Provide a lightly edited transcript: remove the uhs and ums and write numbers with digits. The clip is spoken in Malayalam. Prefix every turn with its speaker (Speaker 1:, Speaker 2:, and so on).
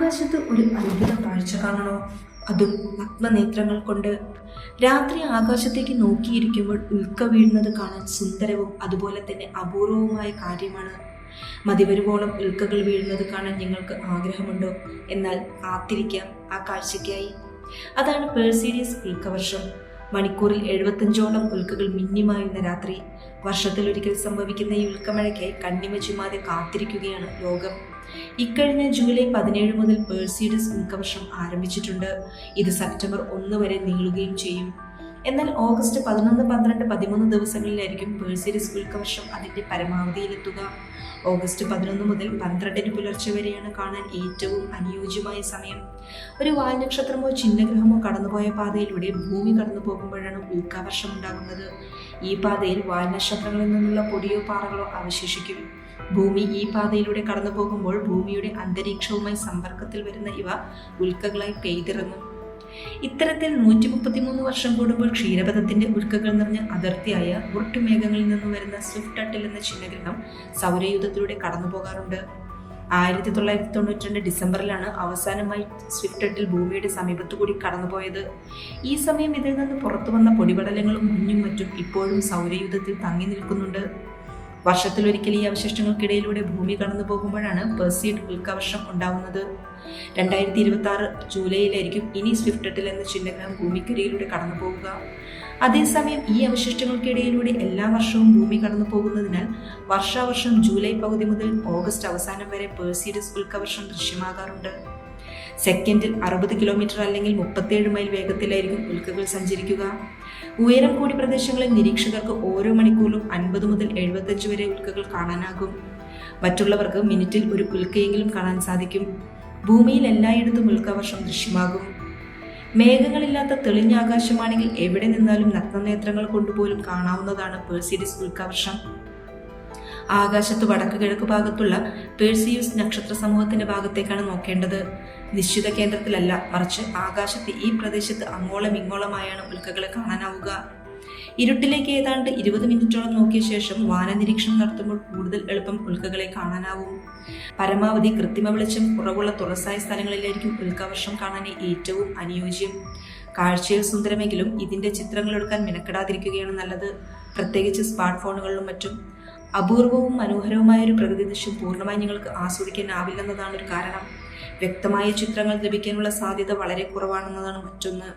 Speaker 1: ആകാശത്ത് ഒരു അത്ഭുത കാഴ്ച കാണണോ? അതും നഗ്നനേത്രങ്ങൾ കൊണ്ട്. രാത്രി ആകാശത്തേക്ക് നോക്കിയിരിക്കുമ്പോൾ ഉൽക്ക വീഴുന്നത് കാണാൻ സുന്ദരവും അതുപോലെ തന്നെ അപൂർവവുമായ കാര്യമാണ്. മതിവരുവോളം ഉൽക്കകൾ വീഴുന്നത് കാണാൻ നിങ്ങൾക്ക് ആഗ്രഹമുണ്ടോ? എന്നാൽ കാത്തിരിക്കാം ആ കാഴ്ചയ്ക്കായി. അതാണ് പേഴ്സീഡിയസ് ഉൽക്കവർഷം. മണിക്കൂറിൽ 75ഓളം ഉൽക്കകൾ മിന്നിമായുന്ന രാത്രി. വർഷത്തിലൊരിക്കൽ സംഭവിക്കുന്ന ഈ ഉൽക്കമഴയ്ക്കായി കണ്ണിമ ചുമ്മാതെ കാത്തിരിക്കുകയാണ് ലോകം. ഇക്കഴിഞ്ഞ ജൂലൈ 17 മുതൽ പേഴ്സീഡിയസ് ഉൽക്കവർഷം ആരംഭിച്ചിട്ടുണ്ട്. ഇത് സെപ്റ്റംബർ 1 വരെ നീളുകയും ചെയ്യും. എന്നാൽ ഓഗസ്റ്റ് 11, 12, 13 ദിവസങ്ങളിലായിരിക്കും പേഴ്സീഡിയസ് ഉൽക്കവർഷം അതിന്റെ പരമാവധിയിലെത്തുക. ഓഗസ്റ്റ് 11 മുതൽ 12 പുലർച്ചെ വരെയാണ് കാണാൻ ഏറ്റവും അനുയോജ്യമായ സമയം. ഒരു വാൽനക്ഷത്രമോ ചിഹ്നഗ്രഹമോ കടന്നുപോയ പാതയിലൂടെ ഭൂമി കടന്നു പോകുമ്പോഴാണ് ഉൽക്കാവർഷം ഉണ്ടാകുന്നത്. ഈ പാതയിൽ വാൽനക്ഷത്രങ്ങളിൽ നിന്നുള്ള പൊടിയോ പാറകളോ അവശേഷിക്കും. ഭൂമി ഈ പാതയിലൂടെ കടന്നു പോകുമ്പോൾ ഭൂമിയുടെ അന്തരീക്ഷവുമായി സമ്പർക്കത്തിൽ വരുന്ന ഇവ ഉൽക്കകളായി പെയ്തിറങ്ങും. ഇത്തരത്തിൽ 133 വർഷം കൂടുമ്പോൾ ക്ഷീരപഥത്തിന്റെ ഉൽക്കകൾ നിറഞ്ഞ അതിർത്തിയായ ഉർട്ട് മേഘങ്ങളിൽ നിന്നും വരുന്ന സ്വിഫ്റ്റ് അട്ടിൽ എന്ന ചിഹ്നഗ്രഹം സൗരയൂഥത്തിലൂടെ കടന്നു പോകാറുണ്ട്. 1992 ഡിസംബറിലാണ് അവസാനമായി സ്വിഫ്റ്റ് അട്ടിൽ ഭൂമിയുടെ സമീപത്തുകൂടി കടന്നുപോയത്. ഈ സമയം ഇതിൽ നിന്ന് പുറത്തു വന്ന പൊടിപടലങ്ങളും മഞ്ഞും മറ്റും ഇപ്പോഴും സൗരയൂഥത്തിൽ തങ്ങി നിൽക്കുന്നുണ്ട്. വർഷത്തിലൊരിക്കൽ ഈ അവശിഷ്ടങ്ങൾക്കിടയിലൂടെ ഭൂമി കടന്നു പോകുമ്പോഴാണ് പെർസീഡ് ഉൽക്കവർഷം ഉണ്ടാവുന്നത്. 2026 ജൂലൈയിലായിരിക്കും ഇനി സ്വിഫ്റ്റ് അട്ടിൽ എന്ന ചിഹ്നഗ്രഹം ഭൂമിക്കരിയിലൂടെ കടന്നു പോവുക. അതേസമയം ഈ അവശിഷ്ടങ്ങൾക്കിടയിലൂടെ എല്ലാ വർഷവും ഭൂമി കടന്നു പോകുന്നതിനാൽ വർഷാവർഷം ജൂലൈ പകുതി മുതൽ ഓഗസ്റ്റ് അവസാനം വരെ പേഴ്സീഡിയസ് ഉൽക്കവർഷം ദൃശ്യമാകാറുണ്ട്. സെക്കൻഡിൽ 60 കിലോമീറ്റർ അല്ലെങ്കിൽ 37 മൈൽ വേഗത്തിലായിരിക്കും ഉൽക്കകൾ സഞ്ചരിക്കുക. ഉയരം കൂടിയ പ്രദേശങ്ങളിൽ നിരീക്ഷകർക്ക് ഓരോ മണിക്കൂറിലും 50 മുതൽ 75 വരെ ഉൽക്കകൾ കാണാനാകും. മറ്റുള്ളവർക്ക് മിനിറ്റിൽ ഒരു ഉൽക്കയെങ്കിലും കാണാൻ സാധിക്കും. ഭൂമിയിൽ എല്ലായിടത്തും ഉൽക്കവർഷം ദൃശ്യമാകും. മേഘങ്ങളില്ലാത്ത തെളിഞ്ഞ ആകാശമാണെങ്കിൽ എവിടെ നിന്നാലും നഗ്നനേത്രങ്ങൾ കൊണ്ടുപോലും കാണാവുന്നതാണ് പേഴ്സീഡിയസ് ഉൽക്കവർഷം. ആകാശത്ത് വടക്ക് കിഴക്ക് ഭാഗത്തുള്ള പേഴ്സിയൂസ് നക്ഷത്ര സമൂഹത്തിന്റെ ഭാഗത്തേക്കാണ് നോക്കേണ്ടത്. നിശ്ചിത കേന്ദ്രത്തിലല്ല, മറിച്ച് ആകാശത്ത് ഈ പ്രദേശത്ത് അങ്ങോളം ഇങ്ങോളമായാണ് ഉൽക്കകളെ കാണാനാവുക. ഇരുട്ടിലേക്ക് ഏതാണ്ട് 20 മിനിറ്റോളം നോക്കിയ ശേഷം വാനനിരീക്ഷണം നടത്തുമ്പോൾ കൂടുതൽ എളുപ്പം ഉൽക്കകളെ കാണാനാവും. പരമാവധി കൃത്രിമ വെളിച്ചം കുറവുള്ള തുറസായ സ്ഥലങ്ങളിലായിരിക്കും ഉൽക്കവർഷം കാണാൻ ഏറ്റവും അനുയോജ്യം. കാഴ്ചയിൽ സുന്ദരമെങ്കിലും ഇതിന്റെ ചിത്രങ്ങൾ എടുക്കാൻ മെനക്കെടാതിരിക്കുകയാണ് നല്ലത്, പ്രത്യേകിച്ച് സ്മാർട്ട് ഫോണുകളിലും മറ്റും. അപൂർവവും മനോഹരവുമായ ഒരു പ്രകൃതി ദൃശ്യം പൂർണ്ണമായി നിങ്ങൾക്ക് ആസ്വദിക്കാനാവില്ലെന്നതാണ് ഒരു കാരണം. വ്യക്തമായ ചിത്രങ്ങൾ ലഭിക്കാനുള്ള സാധ്യത വളരെ കുറവാണെന്നതാണ് മറ്റൊന്ന്.